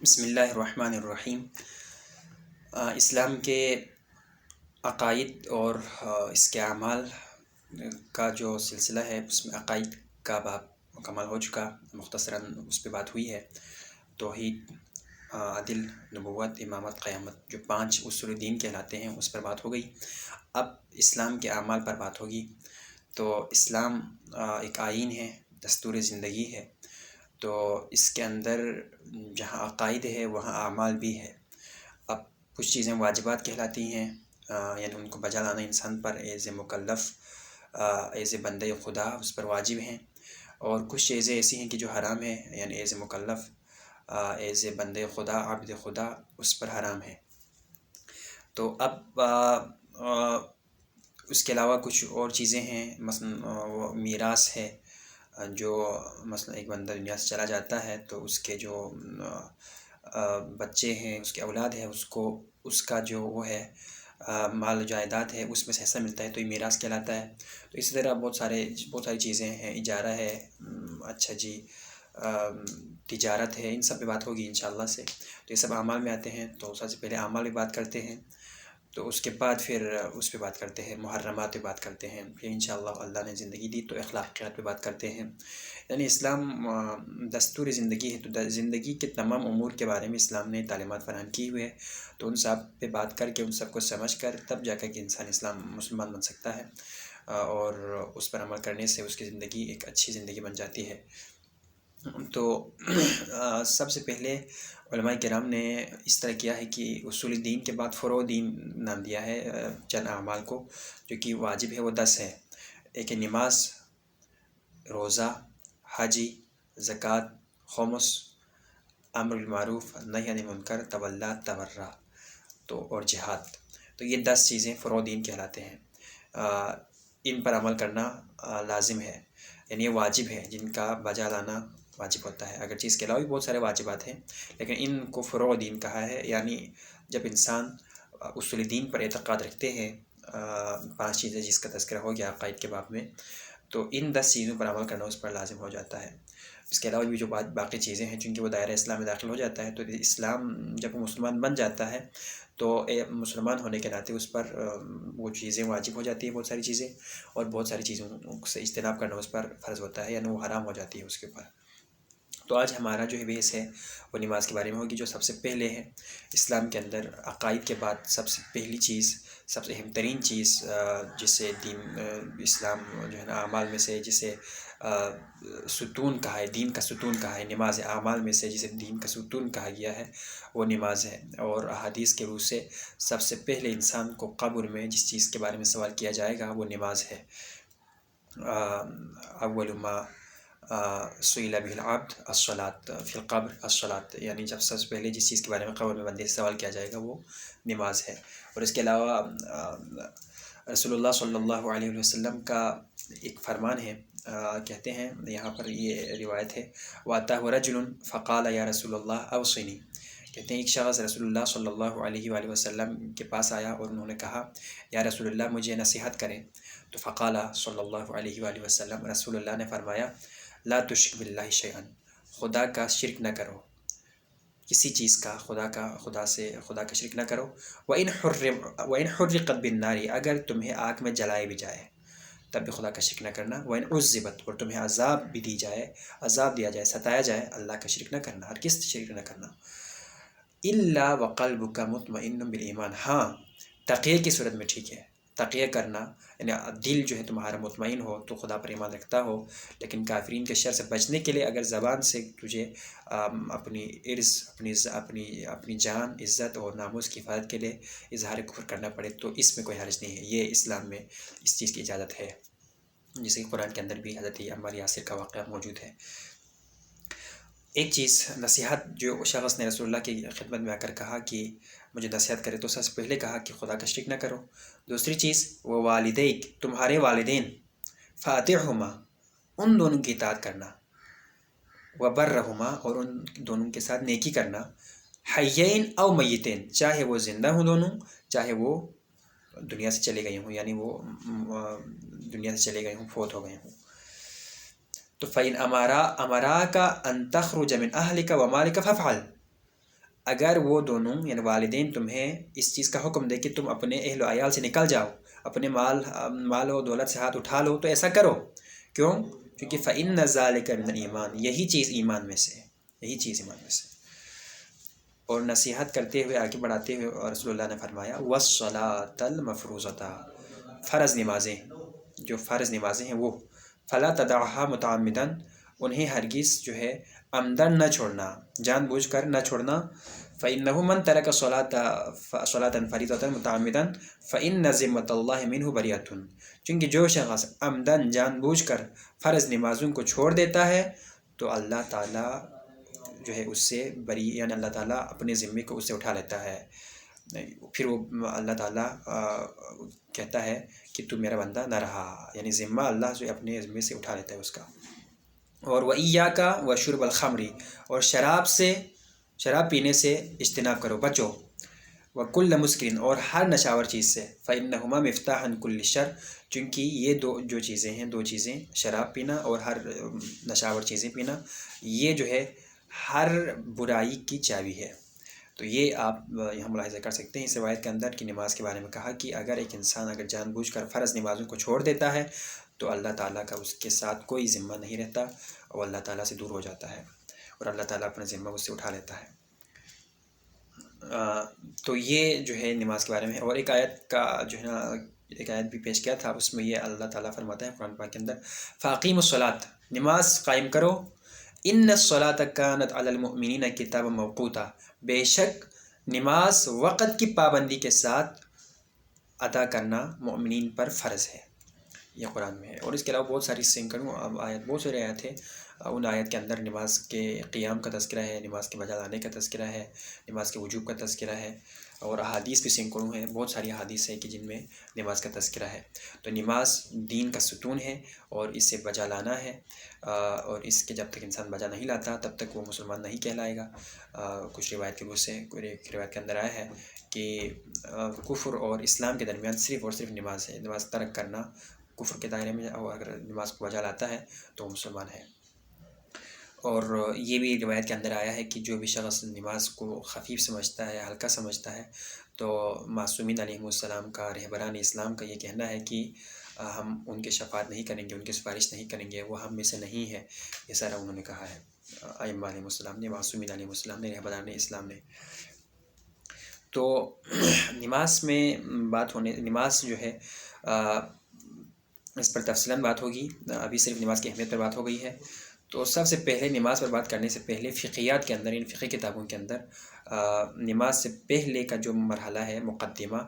بسم اللہ الرحمن الرحیم۔ اسلام کے عقائد اور اس کے اعمال کا جو سلسلہ ہے اس میں عقائد کا باب مکمل ہو چکا، مختصراً اس پہ بات ہوئی ہے۔ توحید، عدل، نبوت، امامت، قیامت، جو 5 اصول دین کہلاتے ہیں اس پر بات ہو گئی۔ اب اسلام کے اعمال پر بات ہوگی۔ تو اسلام ایک آئین ہے، دستور زندگی ہے۔ تو اس کے اندر جہاں عقائد ہے وہاں اعمال بھی ہے۔ اب کچھ چیزیں واجبات کہلاتی ہیں، یعنی ان کو بجا لانا انسان پر ایز اے مکلف، ایز اے بندہ خدا اس پر واجب ہیں، اور کچھ چیزیں ایسی ہیں کہ جو حرام ہیں، یعنی ایز اے مکلف، ایز اے بندہ خدا، عبد خدا اس پر حرام ہے۔ تو اب اس کے علاوہ کچھ اور چیزیں ہیں، مثلا میراث ہے، جو مثلا ایک بندہ دنیا سے چلا جاتا ہے تو اس کے جو بچے ہیں، اس کے اولاد ہے، اس کا جو وہ ہے مال و جائیداد ہے اس میں سے حصہ ملتا ہے، تو یہ میراث کہلاتا ہے۔ تو اسی طرح بہت ساری چیزیں ہیں، اجارہ ہے، اچھا جی، تجارت ہے، ان سب پہ بات ہوگی انشاءاللہ سے۔ تو یہ سب اعمال میں آتے ہیں، تو سب سے پہلے اعمال پہ بات کرتے ہیں، تو اس کے بعد پھر اس پہ بات کرتے ہیں، محرمات پہ بات کرتے ہیں، پھر انشاءاللہ اللہ نے زندگی دی تو اخلاقیات پہ بات کرتے ہیں۔ یعنی اسلام دستور زندگی ہے، تو زندگی کے تمام امور کے بارے میں اسلام نے تعلیمات فراہم کی ہوئے ہے۔ تو ان سب پہ بات کر کے، ان سب کو سمجھ کر تب جا کر کے انسان مسلمان بن سکتا ہے، اور اس پر عمل کرنے سے اس کی زندگی ایک اچھی زندگی بن جاتی ہے۔ تو سب سے پہلے علماء کرام نے اس طرح کیا ہے کہ اصول دین کے بعد فروع دین نام دیا ہے چند اعمال کو، جو کہ واجب ہے، وہ 10 ہے۔ ایک نماز، روزہ، حج، زکوٰۃ، خمس، امر بالمعروف، نہی عن المنکر، تولی تبرع، تو اور جہاد۔ تو یہ 10 چیزیں فروع دین کہلاتے ہیں۔ ان پر عمل کرنا لازم ہے، یعنی یہ واجب ہے، جن کا بجا لانا واجب ہوتا ہے۔ اگرچہ اس کے علاوہ بھی بہت سارے واجبات ہیں، لیکن ان کو فروع دین کہا ہے۔ یعنی جب انسان اصول دین پر اعتقاد رکھتے ہیں، 5 چیزیں جس کا تذکرہ ہو گیا عقائد کے باب میں، تو ان 10 چیزوں پر عمل کرنا اس پر لازم ہو جاتا ہے۔ اس کے علاوہ بھی جو باقی چیزیں ہیں، چونکہ وہ دائرہ اسلام میں داخل ہو جاتا ہے، تو اسلام جب وہ مسلمان بن جاتا ہے تو مسلمان ہونے کے ناطے اس پر وہ چیزیں واجب ہو جاتی ہیں، بہت ساری چیزیں، اور بہت ساری چیزوں سے اجتناب کرنا اس پر فرض ہوتا ہے، یعنی وہ حرام ہو جاتی ہے اس کے اوپر۔ تو آج ہمارا جو بحث ہے وہ نماز کے بارے میں ہوگی، جو سب سے پہلے ہے اسلام کے اندر۔ عقائد کے بعد سب سے پہلی چیز، سب سے اہم ترین چیز، جسے دین اسلام جو ہے نا اعمال میں سے جسے ستون کہا ہے، دین کا ستون کہا ہے، نماز اعمال میں سے جسے دین کا ستون کہا گیا ہے وہ نماز ہے۔ اور احادیث کے روح سے سب سے پہلے انسان کو قبر میں جس چیز کے بارے میں سوال کیا جائے گا وہ نماز ہے۔ اول ما سئل به العبد الصلاۃ فی القبر الصلاۃ، یعنی جب سب سے پہلے جس چیز کے بارے میں قبر میں بندے سے سوال کیا جائے گا وہ نماز ہے۔ اور اس کے علاوہ رسول اللہ صلی اللہ علیہ وسلم کا ایک فرمان ہے، کہتے ہیں یہاں پر یہ روایت ہے، وَأَتَاهُ رَجُلٌ فَقَالَ يَا رَسُولَ اللَّهِ أَوْصِنِي، کہتے ہیں ایک شخص رسول اللہ صلی اللہ علیہ وآلہ وسلم کے پاس آیا اور انہوں نے کہا، یا رسول اللہ مجھے نصیحت کریں۔ تو فقال صلی اللہ علیہ وآلہ وسلم، رسول اللہ نے فرمایا، لا تشرک باللہ شیئا، خدا کا شرک نہ کرو، کسی چیز کا خدا کا شرک نہ کرو۔ وَإِنْ حُرِّقَتْ بِالنَّارِ، اگر تمہیں آگ میں جلائے بھی جائے تب بھی خدا کا شرک نہ کرنا۔ وَإِنْ عُذِّبَتْ، اور تمہیں عذاب بھی عذاب دیا جائے، ستایا جائے، اللہ کا شرک نہ کرنا، ہرگز شرک نہ کرنا۔ إِلَّا وَقَلْبُكَ مُطْمَئِنٌ بِالْإِيمَانِ، ہاں تقیہ کی صورت میں ٹھیک ہے، تقیہ کرنا یعنی دل جو ہے تمہارا مطمئن ہو تو خدا پر ایمان رکھتا ہو، لیکن کافرین کے شر سے بچنے کے لیے اگر زبان سے تجھے اپنی عرض، اپنی جان، عزت اور ناموس کی حفاظت کے لیے اظہار کفر کرنا پڑے تو اس میں کوئی حرج نہیں ہے۔ یہ اسلام میں اس چیز کی اجازت ہے، جسے قرآن کے اندر بھی حضرت عمار یاسر کا واقعہ موجود ہے۔ ایک چیز نصیحت، جو شخص نے رسول اللہ کی خدمت میں آ کر کہا کہ مجھے نصیحت کرے تو سب سے پہلے کہا کہ خدا کا شرک نہ کرو۔ دوسری چیز، وہ والدیک، تمہارے والدین، فاطعہما، ان دونوں کی اطاعت کرنا، وبرہما، اور ان دونوں کے ساتھ نیکی کرنا، حیین او میتین، چاہے وہ زندہ ہوں دونوں، چاہے وہ دنیا سے چلے گئے ہوں، یعنی وہ دنیا سے چلے گئے ہوں، فوت ہو گئے ہوں۔ تو فَإِنْ أَمَرَاكَ أَن تَخْرُجَ مِنْ أَهْلِكَ وَمَالِكَ فَافْعَلْ، اگر وہ دونوں یعنی والدین تمہیں اس چیز کا حکم دے کہ تم اپنے اہل و عیال سے نکل جاؤ، اپنے مال و دولت سے ہاتھ اٹھا لو، تو ایسا کرو. کیوں؟ کیونکہ فَإِنَّ ذَلِكَ مِنَ الْإِيمَانِ، یہی چیز ایمان میں سے ہے، یہی چیز ایمان میں سے. اور نصیحت کرتے ہوئے آگے بڑھاتے ہوئے اور رسول اللہ نے فرمایا وَالصَّلَاةَ الْمَفْرُوضَةَ، فرض نمازیں، جو فرض نمازیں ہیں وہ فَلَا تَدَعْهَا مُتَعَمِّدًا، انہیں ہرگز جو ہے عمدن نہ چھوڑنا، جان بوجھ کر نہ چھوڑنا. فَإِنَّهُ مَنْ تَرَكَ صَلَاةً فَرِيضَةً مُتَعَمِّدًا فَإِنَّ ذِمَّةَ اللَّهِ مِنْهُ بَرِيَةٌ، چونکہ جو شخص عمدن جان بوجھ کر فرض نمازوں کو چھوڑ دیتا ہے تو اللہ تعالیٰ جو ہے اس سے بری، یعنی اللہ تعالیٰ اپنے ذمے کو اس سے اٹھا لیتا ہے. پھر وہ اللہ تعالیٰ کہتا ہے کہ تو میرا بندہ نہ رہا، یعنی ذمہ اللہ جو اپنے ذمے سے اٹھا لیتا ہے اس کا. اور وَإِيَّاكَ وَشُرْبَ الْخَمْرِ، اور شراب پینے سے اجتناب کرو، بچو. وَكُلَّ مُسْكِرٍ، اور ہر نشاور چیز سے. فَإِنَّهُمَا مِفْتَاحً كُلِّ شَرٍ، چونکہ یہ جو چیزیں ہیں، دو چیزیں، شراب پینا اور ہر نشاور چیزیں پینا، یہ جو ہے ہر برائی کی چابی ہے. تو یہ آپ یہاں ملاحظہ کر سکتے ہیں اس روایت کے اندر کہ نماز کے بارے میں کہا کہ اگر ایک انسان اگر جان بوجھ کر فرض نمازوں کو چھوڑ دیتا ہے تو اللہ تعالیٰ کا اس کے ساتھ کوئی ذمہ نہیں رہتا، اور اللہ تعالیٰ سے دور ہو جاتا ہے، اور اللہ تعالیٰ اپنا ذمہ اس سے اٹھا لیتا ہے. تو یہ جو ہے نماز کے بارے میں. اور ایک آیت کا جو ہے نا، ایک آیت بھی پیش کیا تھا، اس میں یہ اللہ تعالیٰ فرماتا ہے قرآن پاک کے اندر فَأَقِیمُوا الصَّلَاةَ، نماز قائم کرو. إِنَّ الصَّلَاةَ كَانَتْ عَلَى الْمُؤْمِنِينَ كِتَابًا مَوْقُوتًا، بے شک نماز وقت کی پابندی کے ساتھ ادا کرنا مومنین پر فرض ہے. یہ قرآن میں ہے. اور اس کے علاوہ بہت ساری سینکڑوں آیت، بہت سارے آیت ہیں. ان آیت کے اندر نماز کے قیام کا تذکرہ ہے، نماز کے بجا لانے کا تذکرہ ہے، نماز کے وجوب کا تذکرہ ہے، اور احادیث بھی سینکڑوں ہیں، بہت ساری احادیث ہیں کہ جن میں نماز کا تذکرہ ہے. تو نماز دین کا ستون ہے اور اس سے بجا لانا ہے، اور اس کے جب تک انسان بجا نہیں لاتا تب تک وہ مسلمان نہیں کہلائے گا. کچھ روایت کے سے ایک روایت کے اندر آیا ہے کہ کفر اور اسلام کے درمیان صرف اور صرف نماز ہے. نماز ترک کرنا کفر کے دائرے میں، اور اگر نماز کو بجا لاتا ہے تو وہ مسلمان ہے. اور یہ بھی روایت کے اندر آیا ہے کہ جو بھی شخص نماز کو خفیف سمجھتا ہے، ہلکا سمجھتا ہے، تو معصومین علیہم السلام کا، رہبران اسلام کا یہ کہنا ہے کہ ہم ان کی شفاعت نہیں کریں گے، ان کی سفارش نہیں کریں گے، وہ ہم میں سے نہیں ہے. یہ سارا انہوں نے کہا ہے، ائمہ علیہم السلام نے، معصومین علیہم السلام نے، رہبران اسلام نے. تو نماز میں نماز جو ہے اس پر تفصیلاً بات ہوگی. ابھی صرف نماز کی اہمیت پر بات ہو گئی ہے. تو سب سے پہلے نماز پر بات کرنے سے پہلے فقہیات کے اندر، ان فقہی کتابوں کے اندر نماز سے پہلے کا جو مرحلہ ہے، مقدمہ،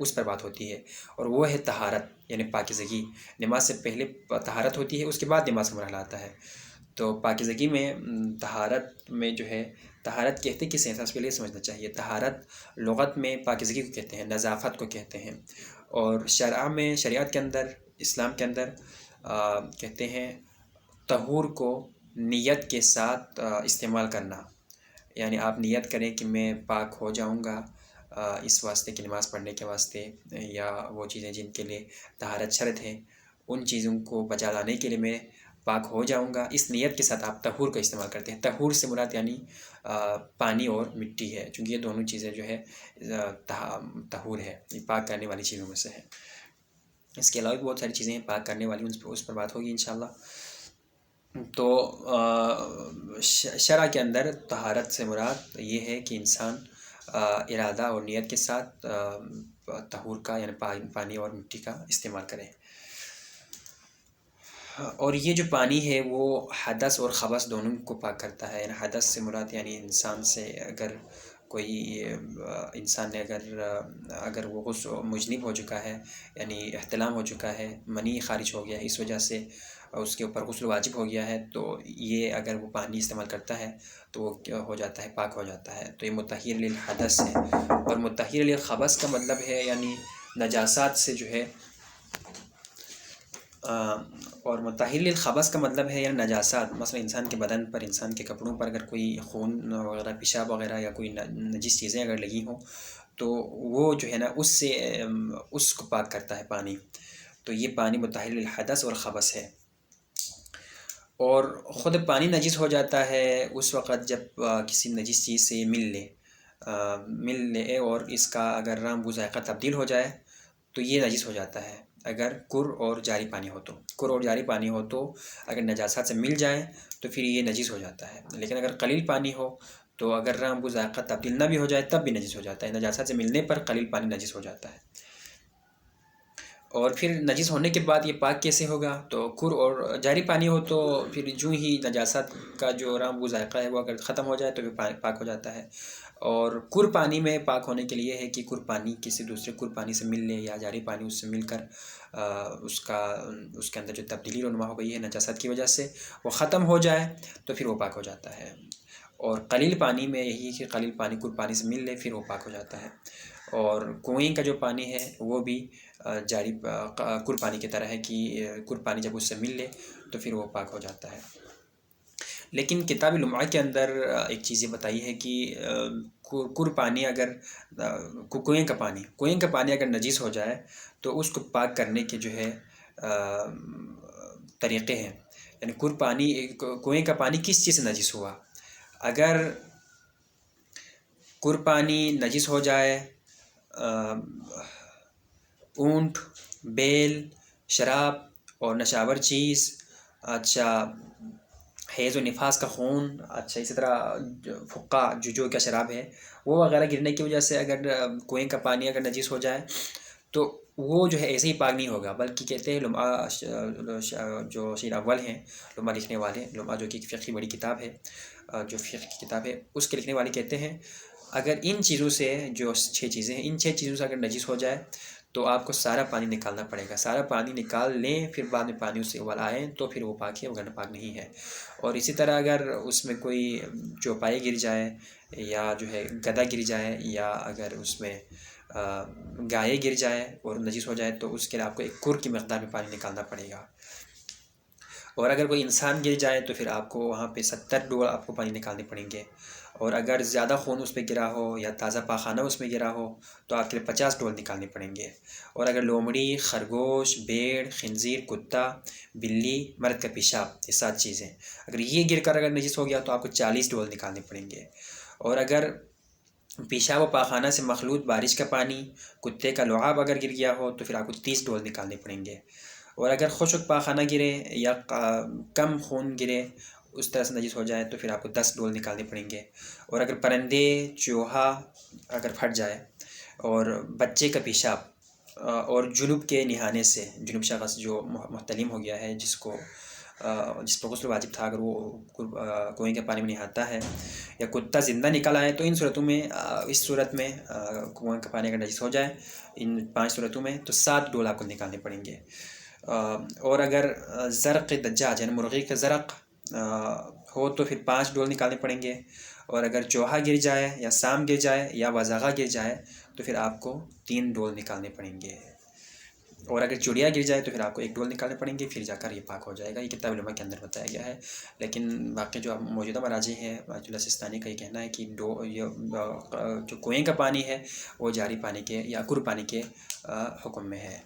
اس پر بات ہوتی ہے، اور وہ ہے طہارت، یعنی پاکیزگی. نماز سے پہلے طہارت ہوتی ہے، اس کے بعد نماز کا مرحلہ آتا ہے. تو پاکیزگی میں طہارت میں جو ہے، طہارت کہتے کس ہیں، سب سے پہلے یہ سمجھنا چاہیے. طہارت لغت میں پاکیزگی کو کہتے ہیں، نظافت کو کہتے ہیں. اور شریعت کے اندر، اسلام کے اندر کہتے ہیں طہور کو نیت کے ساتھ استعمال کرنا. یعنی آپ نیت کریں کہ میں پاک ہو جاؤں گا اس واسطے کہ نماز پڑھنے کے واسطے، یا وہ چیزیں جن کے لیے طہارت شرط ہے ان چیزوں کو بجا لانے کے لیے میں پاک ہو جاؤں گا، اس نیت کے ساتھ آپ طہور کا استعمال کرتے ہیں. طہور سے مراد یعنی پانی اور مٹی ہے، چونکہ یہ دونوں چیزیں جو ہے طہور ہے، یہ پاک کرنے والی چیزوں میں سے ہے. اس کے علاوہ بھی بہت ساری چیزیں ہیں پاک کرنے والی، اس پر بات ہوگی انشاءاللہ. تو شرع کے اندر طہارت سے مراد یہ ہے کہ انسان ارادہ اور نیت کے ساتھ طہور کا، یعنی پانی اور مٹی کا استعمال کرے. اور یہ جو پانی ہے وہ حدث اور خبث دونوں کو پاک کرتا ہے. یعنی حدث سے مراد یعنی انسان سے اگر کوئی انسان نے اگر وہ غسل مجنب ہو چکا ہے، یعنی احتلام ہو چکا ہے، منی خارج ہو گیا ہے، اس وجہ سے اس کے اوپر غسل واجب ہو گیا ہے، تو یہ اگر وہ پانی استعمال کرتا ہے تو وہ کیا ہو جاتا ہے، پاک ہو جاتا ہے. تو یہ مطہر للحدث ہے. اور مطہر للخبث کا مطلب ہے یعنی نجاسات سے جو ہے، اور مطہر للخبث کا مطلب ہے یعنی نجاسات، مثلا انسان کے بدن پر، انسان کے کپڑوں پر اگر کوئی خون وغیرہ، پیشاب وغیرہ یا کوئی نجس چیزیں اگر لگی ہوں تو وہ جو ہے نا اس سے اس کو پاک کرتا ہے پانی. تو یہ پانی مطہر للحدث اور خبث ہے. اور خود پانی نجس ہو جاتا ہے اس وقت جب کسی نجس چیز سے یہ مل لے اور اس کا اگر رنگ و ذائقہ تبدیل ہو جائے تو یہ نجس ہو جاتا ہے، اگر کر اور جاری پانی ہو تو۔ کر اور جاری پانی ہو تو اگر نجاست سے مل جائیں تو پھر یہ نجس ہو جاتا ہے، لیکن اگر قلیل پانی ہو تو اگر رنگ و ذائقہ تبدیل نہ بھی ہو جائے تب بھی نجس ہو جاتا ہے۔ نجاست سے ملنے پر قلیل پانی نجس ہو جاتا ہے۔ اور پھر نجس ہونے کے بعد یہ پاک کیسے ہوگا؟ تو کر اور جاری پانی ہو تو پھر جو ہی نجاست کا جو رنگ و ذائقہ ہے وہ اگر ختم ہو جائے تو پھر پاک ہو جاتا ہے۔ اور کر پانی میں پاک ہونے کے لیے ہے کہ کر پانی کسی دوسرے کر پانی سے مل لے یا جاری پانی اس سے مل کر اس کے اندر جو تبدیلی رونما ہو گئی ہے نجاست کی وجہ سے وہ ختم ہو جائے تو پھر وہ پاک ہو جاتا ہے۔ اور قلیل پانی میں یہی ہے کہ قلیل پانی کر پانی سے مل لے پھر وہ پاک ہو جاتا ہے۔ اور کنویں کا جو پانی ہے وہ بھی جاری کر پانی کی طرح ہے کہ کر پانی جب اس سے مل لے تو پھر وہ پاک ہو جاتا ہے۔ لیکن کتاب لمعہ کے اندر ایک چیز یہ بتائی ہے کہ کر پانی اگر کنویں کا پانی اگر نجس ہو جائے تو اس کو پاک کرنے کے جو ہے طریقے ہیں۔ یعنی کنویں کا پانی کس چیز سے نجس ہوا؟ اگر کر پانی نجس ہو جائے اونٹ، بیل، شراب اور نشاور چیز، حیض و نفاس کا خون، اسی طرح فقہ جو کا شراب ہے وہ وغیرہ گرنے کی وجہ سے اگر کنویں کا پانی اگر نجس ہو جائے تو وہ جو ہے ایسے ہی پاک نہیں ہوگا، بلکہ کہتے ہیں لمعہ جو شیر اول ہیں لمعہ لکھنے والے، لمعہ جو کہ ایک فقہی بڑی کتاب ہے، جو فقہ کی کتاب ہے، اس کے لکھنے والے کہتے ہیں اگر ان چیزوں سے جو 6 چیزیں ہیں ان 6 چیزوں سے اگر نجس ہو جائے تو آپ کو سارا پانی نکالنا پڑے گا، سارا پانی نکال لیں پھر بعد میں پانی اس سے ابال آئیں تو پھر وہ پاک ہے، ورنہ پاک نہیں ہے۔ اور اسی طرح اگر اس میں کوئی چوپائی گر جائے یا جو ہے گدا گر جائے یا اگر اس میں گائے گر جائے اور نجس ہو جائے تو اس کے لیے آپ کو ایک کر کی مقدار میں پانی نکالنا پڑے گا۔ اور اگر کوئی انسان گر جائے تو پھر آپ کو وہاں پہ 70 ڈول آپ کو پانی نکالنے پڑیں گے۔ اور اگر زیادہ خون اس پہ گرا ہو یا تازہ پاخانہ اس میں گرا ہو تو آپ کے لیے 50 ڈول نکالنے پڑیں گے۔ اور اگر لومڑی، خرگوش، بھیڑ، خنزیر، کتا، بلی، مرد کا پیشاب، یہ 7 چیزیں اگر یہ گر کر اگر نجس ہو گیا تو آپ کو 40 ڈول نکالنے پڑیں گے۔ اور اگر پیشاب و پاخانہ سے مخلوط بارش کا پانی، کتے کا لعاب اگر گر گیا ہو تو پھر آپ کو 30 ڈول نکالنے پڑیں گے۔ اور اگر خشک پاخانہ گرے یا کم خون گرے اس طرح سے نجس ہو جائے تو پھر آپ کو 10 ڈول نکالنے پڑیں گے۔ اور اگر پرندے، چوہا اگر پھٹ جائے اور بچے کا پیشاب اور جنوب کے نہانے سے، جنوب شخص جو محتلم ہو گیا ہے جس پر غسل واجب تھا اگر وہ کنویں کے پانی میں نہاتا ہے یا کتا زندہ نکل آئے تو ان صورتوں میں اس صورت میں کنویں کا پانی اگر نجس ہو جائے ان 5 صورتوں میں تو 7 ڈول آپ کو نکالنے پڑیں گے۔ اور اگر زرق دجاج یعنی مرغی کا زرق ہو تو پھر 5 ڈول نکالنے پڑیں گے۔ اور اگر چوہا گر جائے یا سام گر جائے یا وزغہ گر جائے تو پھر آپ کو 3 ڈول نکالنے پڑیں گے۔ اور اگر چڑیا گر جائے تو پھر آپ کو 1 ڈول نکالنے پڑیں گے، پھر جا کر یہ پاک ہو جائے گا۔ یہ کتاب علماء کے اندر بتایا گیا ہے۔ لیکن باقی جو موجودہ مراجع ہیں آیت اللہ سستانی کا یہ کہنا ہے کہ جو کنویں کا پانی ہے وہ جاری پانی کے یا کر پانی کے حکم میں ہے۔